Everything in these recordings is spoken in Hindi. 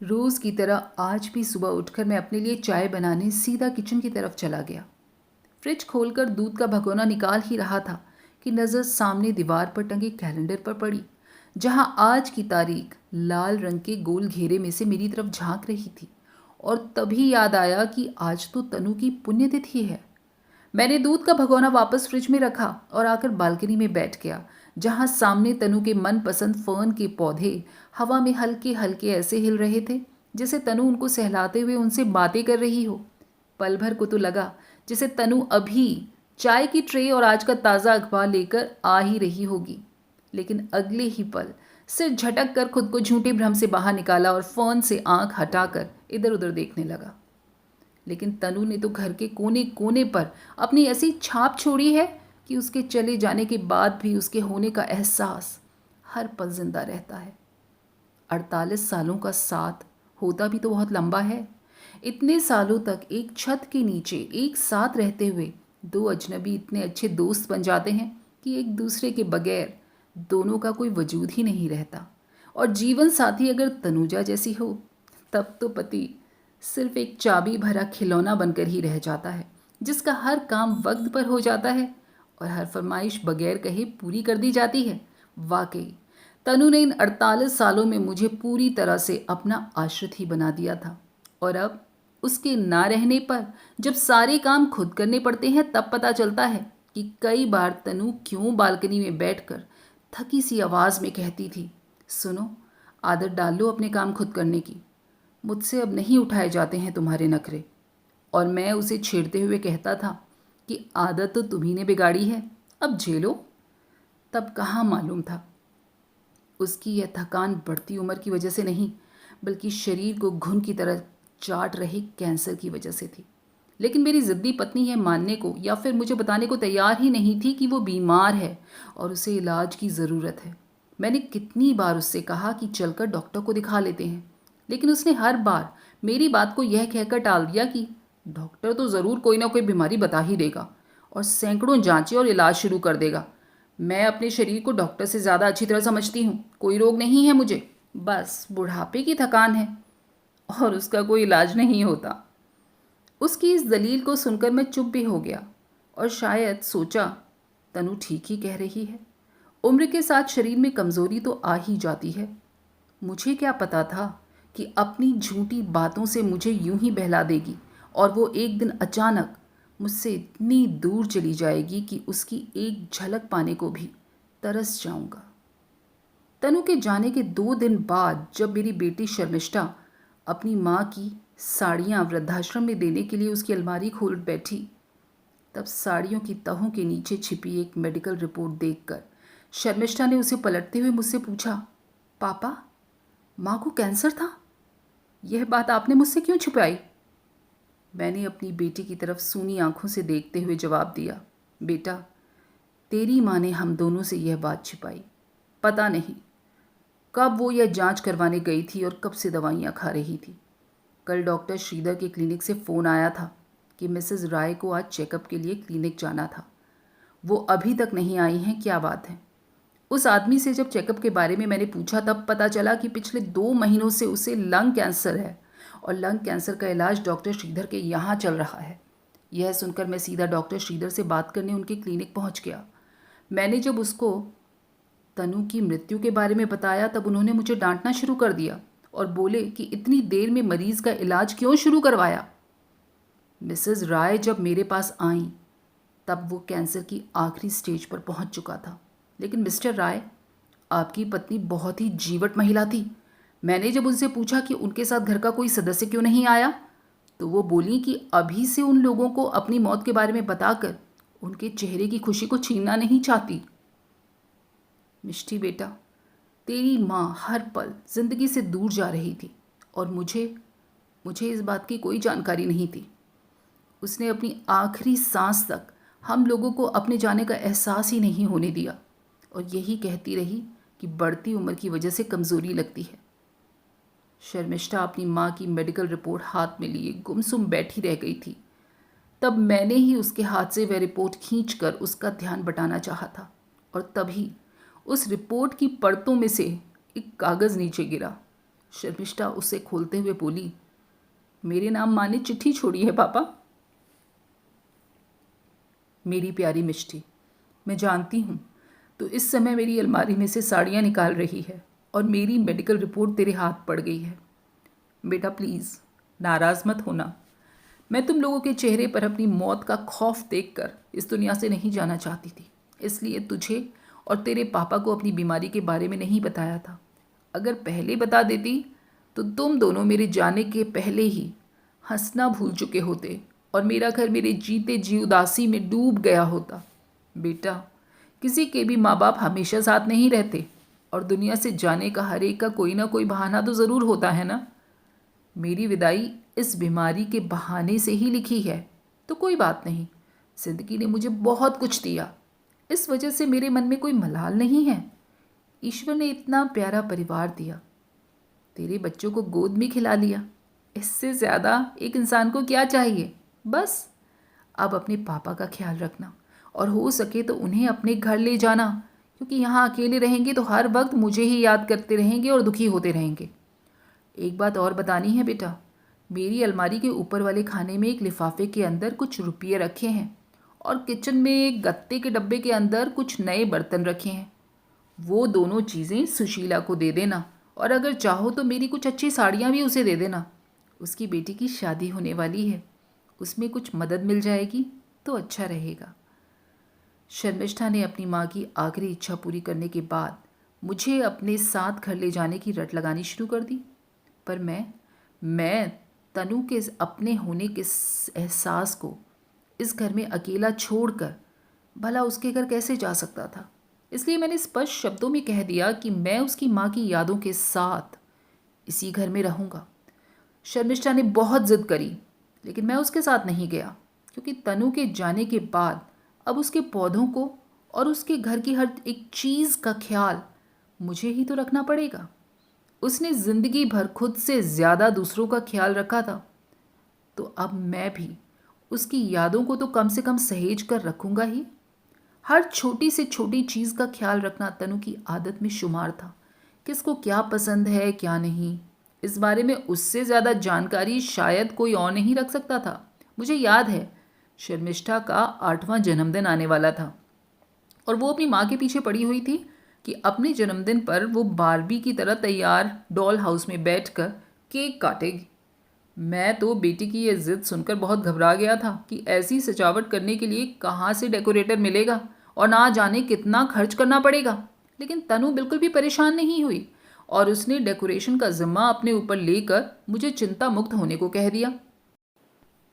रोज़ की तरह आज भी सुबह उठकर मैं अपने लिए चाय बनाने सीधा किचन की तरफ चला गया। फ्रिज खोलकर दूध का भगोना निकाल ही रहा था कि नज़र सामने दीवार पर टंगे कैलेंडर पर पड़ी, जहां आज की तारीख लाल रंग के गोल घेरे में से मेरी तरफ झांक रही थी। और तभी याद आया कि आज तो तनु की पुण्यतिथि है। मैंने दूध का भगोना वापस फ्रिज में रखा और आकर बालकनी में बैठ गया, जहां सामने तनु के मनपसंद फर्न के पौधे हवा में हल्के हल्के ऐसे हिल रहे थे जैसे तनु उनको सहलाते हुए उनसे बातें कर रही हो। पल भर को तो लगा जैसे तनु अभी चाय की ट्रे और आज का ताज़ा अखबार लेकर आ ही रही होगी, लेकिन अगले ही पल सिर झटक कर खुद को झूठे भ्रम से बाहर निकाला और फोन से आंख हटाकर इधर उधर देखने लगा। लेकिन तनु ने तो घर के कोने कोने पर अपनी ऐसी छाप छोड़ी है कि उसके चले जाने के बाद भी उसके होने का एहसास हर पल जिंदा रहता है। 48 सालों का साथ होता भी तो बहुत लंबा है। इतने सालों तक एक छत के नीचे एक साथ रहते हुए दो अजनबी इतने अच्छे दोस्त बन जाते हैं कि एक दूसरे के बगैर दोनों का कोई वजूद ही नहीं रहता। और जीवन साथी अगर तनुजा जैसी हो, तब तो पति सिर्फ एक चाबी भरा खिलौना बनकर ही रह जाता है, जिसका हर काम वक्त पर हो जाता है और हर फरमाइश बगैर कहे पूरी कर दी जाती है। वाकई तनु ने इन 48 सालों में मुझे पूरी तरह से अपना आश्रित ही बना दिया था। और अब उसके ना रहने पर जब सारे काम खुद करने पड़ते हैं, तब पता चलता है कि कई बार तनु क्यों बालकनी में बैठकर थकी सी आवाज़ में कहती थी, सुनो, आदत डाल लो अपने काम खुद करने की। मुझसे अब नहीं उठाए जाते हैं तुम्हारे नखरे। और मैं उसे छेड़ते हुए कहता था कि आदत तो तुम्ही ने बिगाड़ी है, अब झेलो। तब कहाँ मालूम था उसकी यह थकान बढ़ती उम्र की वजह से नहीं, बल्कि शरीर को घुन की तरह चाट रहे कैंसर की वजह से थी। लेकिन मेरी ज़िद्दी पत्नी यह मानने को या फिर मुझे बताने को तैयार ही नहीं थी कि वो बीमार है और उसे इलाज की ज़रूरत है। मैंने कितनी बार उससे कहा कि चलकर डॉक्टर को दिखा लेते हैं, लेकिन उसने हर बार मेरी बात को यह कहकर टाल दिया कि डॉक्टर तो ज़रूर कोई ना कोई बीमारी बता ही देगा और सैकड़ों जांचें और इलाज शुरू कर देगा। मैं अपने शरीर को डॉक्टर से ज़्यादा अच्छी तरह समझती हूँ। कोई रोग नहीं है मुझे, बस बुढ़ापे की थकान है और उसका कोई इलाज नहीं होता। उसकी इस दलील को सुनकर मैं चुप भी हो गया और शायद सोचा, तनु ठीक ही कह रही है। उम्र के साथ शरीर में कमज़ोरी तो आ ही जाती है। मुझे क्या पता था कि अपनी झूठी बातों से मुझे यूं ही बहला देगी और वो एक दिन अचानक मुझसे इतनी दूर चली जाएगी कि उसकी एक झलक पाने को भी तरस जाऊंगा। तनु के जाने के 2 दिन बाद जब मेरी बेटी शर्मिष्ठा अपनी माँ की साड़ियाँ वृद्धाश्रम में देने के लिए उसकी अलमारी खोल बैठी, तब साड़ियों की तहों के नीचे छिपी एक मेडिकल रिपोर्ट देखकर शर्मिष्ठा ने उसे पलटते हुए मुझसे पूछा, पापा, माँ को कैंसर था? यह बात आपने मुझसे क्यों छुपाई? मैंने अपनी बेटी की तरफ सूनी आंखों से देखते हुए जवाब दिया, बेटा, तेरी माँ ने हम दोनों से यह बात छिपाई। पता नहीं कब वो यह जांच करवाने गई थी और कब से दवाइयाँ खा रही थी। कल डॉक्टर श्रीधर के क्लिनिक से फ़ोन आया था कि मिसेस राय को आज चेकअप के लिए क्लिनिक जाना था। वो अभी तक नहीं आई हैं, क्या बात है? उस आदमी से जब चेकअप के बारे में मैंने पूछा, तब पता चला कि पिछले 2 महीनों से उसे लंग कैंसर है और लंग कैंसर का इलाज डॉक्टर श्रीधर के यहाँ चल रहा है। यह सुनकर मैं सीधा डॉक्टर श्रीधर से बात करने उनके क्लिनिक पहुँच गया। मैंने जब उसको तनु की मृत्यु के बारे में बताया, तब उन्होंने मुझे डांटना शुरू कर दिया और बोले कि इतनी देर में मरीज का इलाज क्यों शुरू करवाया। मिसेस राय जब मेरे पास आईं, तब वो कैंसर की आखिरी स्टेज पर पहुंच चुका था। लेकिन मिस्टर राय, आपकी पत्नी बहुत ही जीवट महिला थी। मैंने जब उनसे पूछा कि उनके साथ घर का कोई सदस्य क्यों नहीं आया, तो वो बोली कि अभी से उन लोगों को अपनी मौत के बारे में बताकर उनके चेहरे की खुशी को छीनना नहीं चाहती। मिष्टी बेटा, तेरी माँ हर पल जिंदगी से दूर जा रही थी और मुझे मुझे इस बात की कोई जानकारी नहीं थी। उसने अपनी आखिरी सांस तक हम लोगों को अपने जाने का एहसास ही नहीं होने दिया और यही कहती रही कि बढ़ती उम्र की वजह से कमज़ोरी लगती है। शर्मिष्ठा अपनी माँ की मेडिकल रिपोर्ट हाथ में लिए गुमसुम बैठी रह गई थी। तब मैंने ही उसके हाथ से वह रिपोर्ट खींचकर उसका ध्यान बटाना चाहा था और तभी उस रिपोर्ट की परतों में से एक कागज़ नीचे गिरा शर्मिष्ठा उसे खोलते हुए बोली, मेरे नाम माँ ने चिट्ठी छोड़ी है पापा। मेरी प्यारी मिष्टी, मैं जानती हूँ तो इस समय मेरी अलमारी में से साड़ियाँ निकाल रही है और मेरी मेडिकल रिपोर्ट तेरे हाथ पड़ गई है। बेटा प्लीज़ नाराज़ मत होना। मैं तुम लोगों के चेहरे पर अपनी मौत का खौफ देखकर इस दुनिया से नहीं जाना चाहती थी, इसलिए तुझे और तेरे पापा को अपनी बीमारी के बारे में नहीं बताया था। अगर पहले बता देती तो तुम दोनों मेरे जाने के पहले ही हंसना भूल चुके होते और मेरा घर मेरे जीते जी उदासी में डूब गया होता। बेटा, किसी के भी माँ बाप हमेशा साथ नहीं रहते और दुनिया से जाने का हर एक का कोई ना कोई बहाना तो ज़रूर होता है ना। मेरी विदाई इस बीमारी के बहाने से ही लिखी है तो कोई बात नहीं। जिंदगी ने मुझे बहुत कुछ दिया, इस वजह से मेरे मन में कोई मलाल नहीं है। ईश्वर ने इतना प्यारा परिवार दिया, तेरे बच्चों को गोद में खिला लिया, इससे ज़्यादा एक इंसान को क्या चाहिए। बस अब अपने पापा का ख्याल रखना और हो सके तो उन्हें अपने घर ले जाना, क्योंकि यहाँ अकेले रहेंगे तो हर वक्त मुझे ही याद करते रहेंगे और दुखी होते रहेंगे। एक बात और बतानी है बेटा, मेरी अलमारी के ऊपर वाले खाने में एक लिफाफे के अंदर कुछ रुपये रखे हैं और किचन में एक गत्ते के डब्बे के अंदर कुछ नए बर्तन रखे हैं। वो दोनों चीज़ें सुशीला को दे देना और अगर चाहो तो मेरी कुछ अच्छी साड़ियाँ भी उसे दे देना। उसकी बेटी की शादी होने वाली है, उसमें कुछ मदद मिल जाएगी तो अच्छा रहेगा। शर्मिष्ठा ने अपनी माँ की आखिरी इच्छा पूरी करने के बाद मुझे अपने साथ घर ले जाने की रट लगानी शुरू कर दी, पर मैं तनु के अपने होने के एहसास को इस घर में अकेला छोड़कर भला उसके घर कैसे जा सकता था। इसलिए मैंने स्पष्ट शब्दों में कह दिया कि मैं उसकी माँ की यादों के साथ इसी घर में रहूँगा। शर्मिष्ठा ने बहुत ज़िद करी, लेकिन मैं उसके साथ नहीं गया, क्योंकि तनु के जाने के बाद अब उसके पौधों को और उसके घर की हर एक चीज़ का ख्याल मुझे ही तो रखना पड़ेगा। उसने ज़िंदगी भर खुद से ज़्यादा दूसरों का ख्याल रखा था, तो अब मैं भी उसकी यादों को तो कम से कम सहेज कर रखूँगा ही। हर छोटी से छोटी चीज़ का ख्याल रखना तनु की आदत में शुमार था। किसको क्या पसंद है क्या नहीं, इस बारे में उससे ज़्यादा जानकारी शायद कोई और नहीं रख सकता था। मुझे याद है शर्मिष्ठा का 8वां जन्मदिन आने वाला था और वो अपनी माँ के पीछे पड़ी हुई थी कि अपने जन्मदिन पर वो बारबी की तरह तैयार डॉल हाउस में बैठकर केक काटेगी। मैं तो बेटी की ये ज़िद सुनकर बहुत घबरा गया था कि ऐसी सजावट करने के लिए कहाँ से डेकोरेटर मिलेगा और ना जाने कितना खर्च करना पड़ेगा। लेकिन तनु बिल्कुल भी परेशान नहीं हुई और उसने डेकोरेशन का जिम्मा अपने ऊपर लेकर मुझे चिंता मुक्त होने को कह दिया।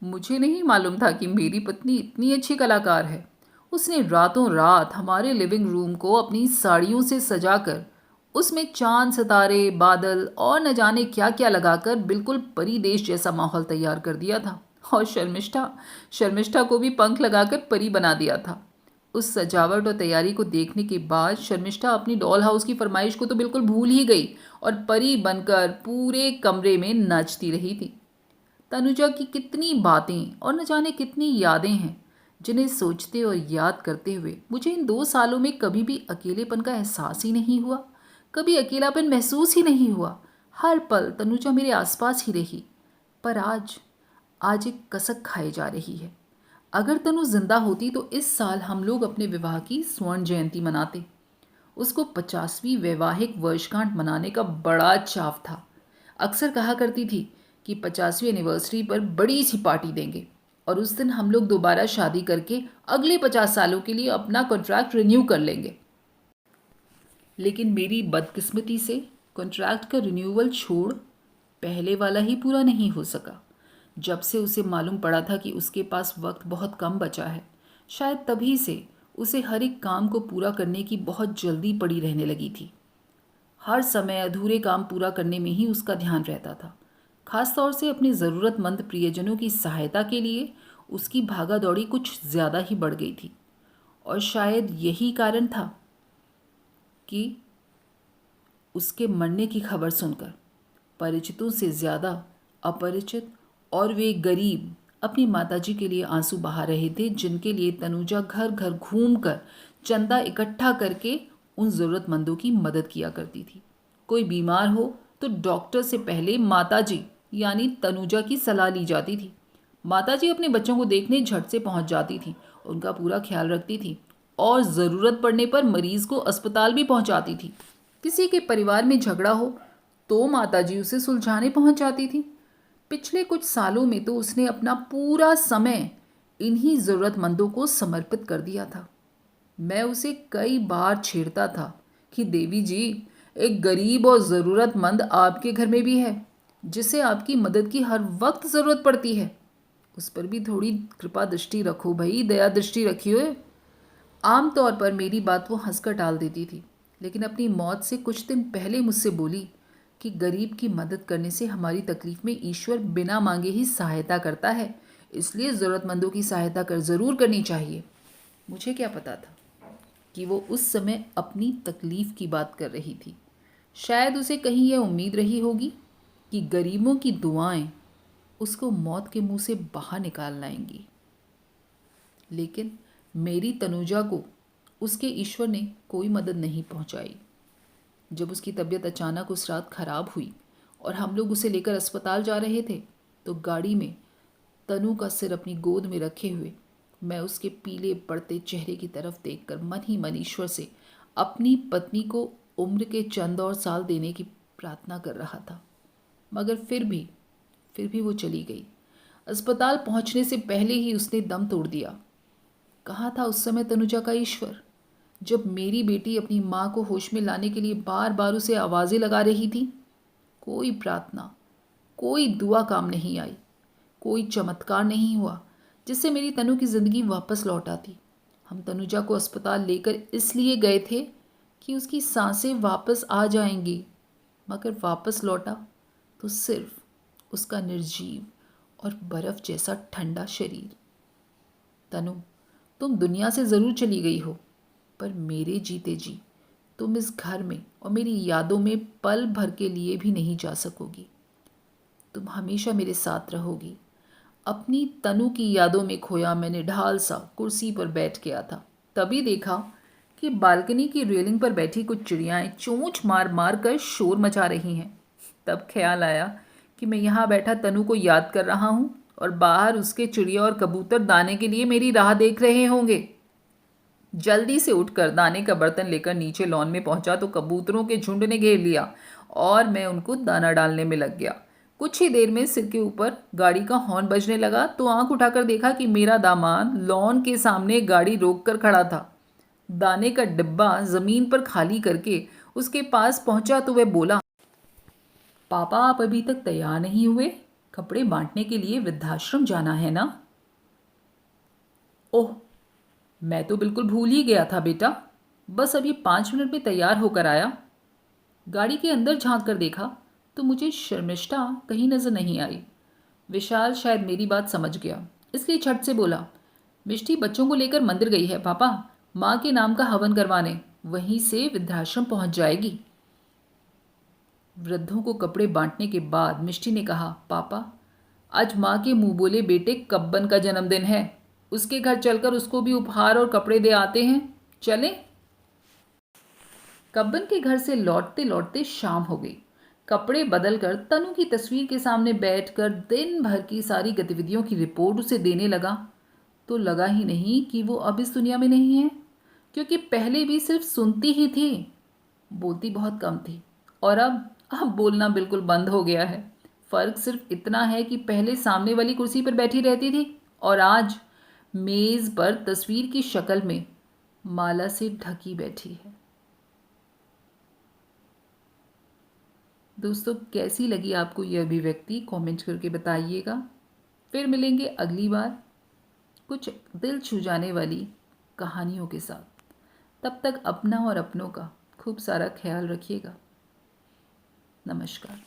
मुझे नहीं मालूम था कि मेरी पत्नी इतनी अच्छी कलाकार है। उसने रातों रात हमारे लिविंग रूम को अपनी साड़ियों से सजाकर उसमें चांद सितारे बादल और न जाने क्या क्या लगाकर बिल्कुल परी देश जैसा माहौल तैयार कर दिया था और शर्मिष्ठा को भी पंख लगाकर परी बना दिया था। उस सजावट और तैयारी को देखने के बाद शर्मिष्ठा अपनी डॉल हाउस की फरमाइश को तो बिल्कुल भूल ही गई और परी बनकर पूरे कमरे में नाचती रही थी। तनुजा की कितनी बातें और न जाने कितनी यादें हैं जिन्हें सोचते और याद करते हुए मुझे इन 2 सालों में कभी भी अकेलेपन का एहसास ही नहीं हुआ, कभी अकेलापन महसूस ही नहीं हुआ। हर पल तनुजा मेरे आसपास ही रही। पर आज एक कसक खाई जा रही है। अगर तनु जिंदा होती तो इस साल हम लोग अपने विवाह की स्वर्ण जयंती मनाते। उसको 50वीं वैवाहिक वर्षगांठ मनाने का बड़ा चाव था। अक्सर कहा करती थी कि 50वीं एनिवर्सरी पर बड़ी सी पार्टी देंगे और उस दिन हम लोग दोबारा शादी करके अगले 50 सालों के लिए अपना कॉन्ट्रैक्ट रिन्यू कर लेंगे। लेकिन मेरी बदकिस्मती से कॉन्ट्रैक्ट का रिन्यूअल छोड़ पहले वाला ही पूरा नहीं हो सका। जब से उसे मालूम पड़ा था कि उसके पास वक्त बहुत कम बचा है, शायद तभी से उसे हर एक काम को पूरा करने की बहुत जल्दी पड़ी रहने लगी थी। हर समय अधूरे काम पूरा करने में ही उसका ध्यान रहता था। खास तौर से अपने ज़रूरतमंद प्रियजनों की सहायता के लिए उसकी भागा दौड़ी कुछ ज़्यादा ही बढ़ गई थी और शायद यही कारण था कि उसके मरने की खबर सुनकर परिचितों से ज़्यादा अपरिचित और वे गरीब अपनी माताजी के लिए आंसू बहा रहे थे, जिनके लिए तनुजा घर घर घूमकर चंदा इकट्ठा करके उन ज़रूरतमंदों की मदद किया करती थी। कोई बीमार हो तो डॉक्टर से पहले माताजी यानी तनुजा की सलाह ली जाती थी। माताजी अपने बच्चों को देखने झट से पहुंच जाती थी, उनका पूरा ख्याल रखती थी और ज़रूरत पड़ने पर मरीज को अस्पताल भी पहुंचाती थी। किसी के परिवार में झगड़ा हो तो माताजी उसे सुलझाने पहुंच जाती थी। पिछले कुछ सालों में तो उसने अपना पूरा समय इन्हीं ज़रूरतमंदों को समर्पित कर दिया था। मैं उसे कई बार छेड़ता था कि देवी जी, एक गरीब और ज़रूरतमंद आपके घर में भी है जिसे आपकी मदद की हर वक्त ज़रूरत पड़ती है। उस पर भी थोड़ी कृपा दृष्टि रखो भाई, दया दृष्टि रखिए। आमतौर पर मेरी बात वो हंसकर टाल देती थी, लेकिन अपनी मौत से कुछ दिन पहले मुझसे बोली कि गरीब की मदद करने से हमारी तकलीफ में ईश्वर बिना मांगे ही सहायता करता है, इसलिए ज़रूरतमंदों की सहायता ज़रूर करनी चाहिए। मुझे क्या पता था कि वो उस समय अपनी तकलीफ की बात कर रही थी। शायद उसे कहीं यह उम्मीद रही होगी कि गरीबों की दुआएं उसको मौत के मुंह से बाहर निकाल लाएंगी। लेकिन मेरी तनुजा को उसके ईश्वर ने कोई मदद नहीं पहुंचाई। जब उसकी तबीयत अचानक उस रात खराब हुई और हम लोग उसे लेकर अस्पताल जा रहे थे, तो गाड़ी में तनु का सिर अपनी गोद में रखे हुए मैं उसके पीले पड़ते चेहरे की तरफ देखकर मन ही मन ईश्वर से अपनी पत्नी को उम्र के चंद और साल देने की प्रार्थना कर रहा था। मगर फिर भी वो चली गई। अस्पताल पहुंचने से पहले ही उसने दम तोड़ दिया। कहाँ था उस समय तनुजा का ईश्वर, जब मेरी बेटी अपनी माँ को होश में लाने के लिए बार बार उसे आवाज़ें लगा रही थी? कोई प्रार्थना, कोई दुआ काम नहीं आई, कोई चमत्कार नहीं हुआ जिससे मेरी तनु की ज़िंदगी वापस लौट आती। हम तनुजा को अस्पताल लेकर इसलिए गए थे कि उसकी सांसें वापस आ जाएंगी, मगर वापस लौटा तो सिर्फ उसका निर्जीव और बर्फ़ जैसा ठंडा शरीर। तनु, तुम दुनिया से ज़रूर चली गई हो, पर मेरे जीते जी तुम इस घर में और मेरी यादों में पल भर के लिए भी नहीं जा सकोगी। तुम हमेशा मेरे साथ रहोगी। अपनी तनु की यादों में खोया मैं निढाल सा कुर्सी पर बैठ गया था। तभी देखा कि बालकनी की रेलिंग पर बैठी कुछ चिड़ियाएं चोंच मार मार कर शोर मचा रही हैं। तब ख्याल आया कि मैं यहाँ बैठा तनु को याद कर रहा हूँ और बाहर उसके चिड़िया और कबूतर दाने के लिए मेरी राह देख रहे होंगे। जल्दी से उठकर दाने का बर्तन लेकर नीचे लॉन में पहुंचा तो कबूतरों के झुंड ने घेर लिया और मैं उनको दाना डालने में लग गया। कुछ ही देर में सिर के ऊपर गाड़ी का हॉर्न बजने लगा तो आंख उठाकर देखा कि मेरा दामाद लॉन के सामने गाड़ी रोक कर खड़ा था। दाने का डिब्बा ज़मीन पर खाली करके उसके पास पहुंचा तो वह बोला, पापा आप अभी तक तैयार नहीं हुए? कपड़े बांटने के लिए वृद्धाश्रम जाना है ना? ओह, मैं तो बिल्कुल भूल ही गया था बेटा, बस अभी 5 मिनट में तैयार होकर आया। गाड़ी के अंदर झांक कर देखा तो मुझे शर्मिष्ठा कहीं नजर नहीं आई। विशाल शायद मेरी बात समझ गया, इसलिए झट से बोला, मिष्टी बच्चों को लेकर मंदिर गई है पापा, माँ के नाम का हवन करवाने, वहीं से वृद्धाश्रम पहुंच जाएगी। वृद्धों को कपड़े बांटने के बाद मिष्टी ने कहा, पापा आज माँ के मुंह बोले बेटे कब्बन का जन्मदिन है, उसके घर चलकर उसको भी उपहार और कपड़े दे आते हैं, चलें? कब्बन के घर से लौटते लौटते शाम हो गई। कपड़े बदलकर तनु की तस्वीर के सामने बैठकर दिन भर की सारी गतिविधियों की रिपोर्ट उसे देने लगा तो लगा ही नहीं कि वो अब इस दुनिया में नहीं है, क्योंकि पहले भी सिर्फ सुनती ही थी, बोलती बहुत कम थी और अब बोलना बिल्कुल बंद हो गया है। फर्क सिर्फ इतना है कि पहले सामने वाली कुर्सी पर बैठी रहती थी और आज मेज पर तस्वीर की शक्ल में माला से ढकी बैठी है। दोस्तों, कैसी लगी आपको यह अभिव्यक्ति कमेंट करके बताइएगा। फिर मिलेंगे अगली बार कुछ दिल छू जाने वाली कहानियों के साथ। तब तक अपना और अपनों का खूब सारा ख्याल रखिएगा। नमस्कार।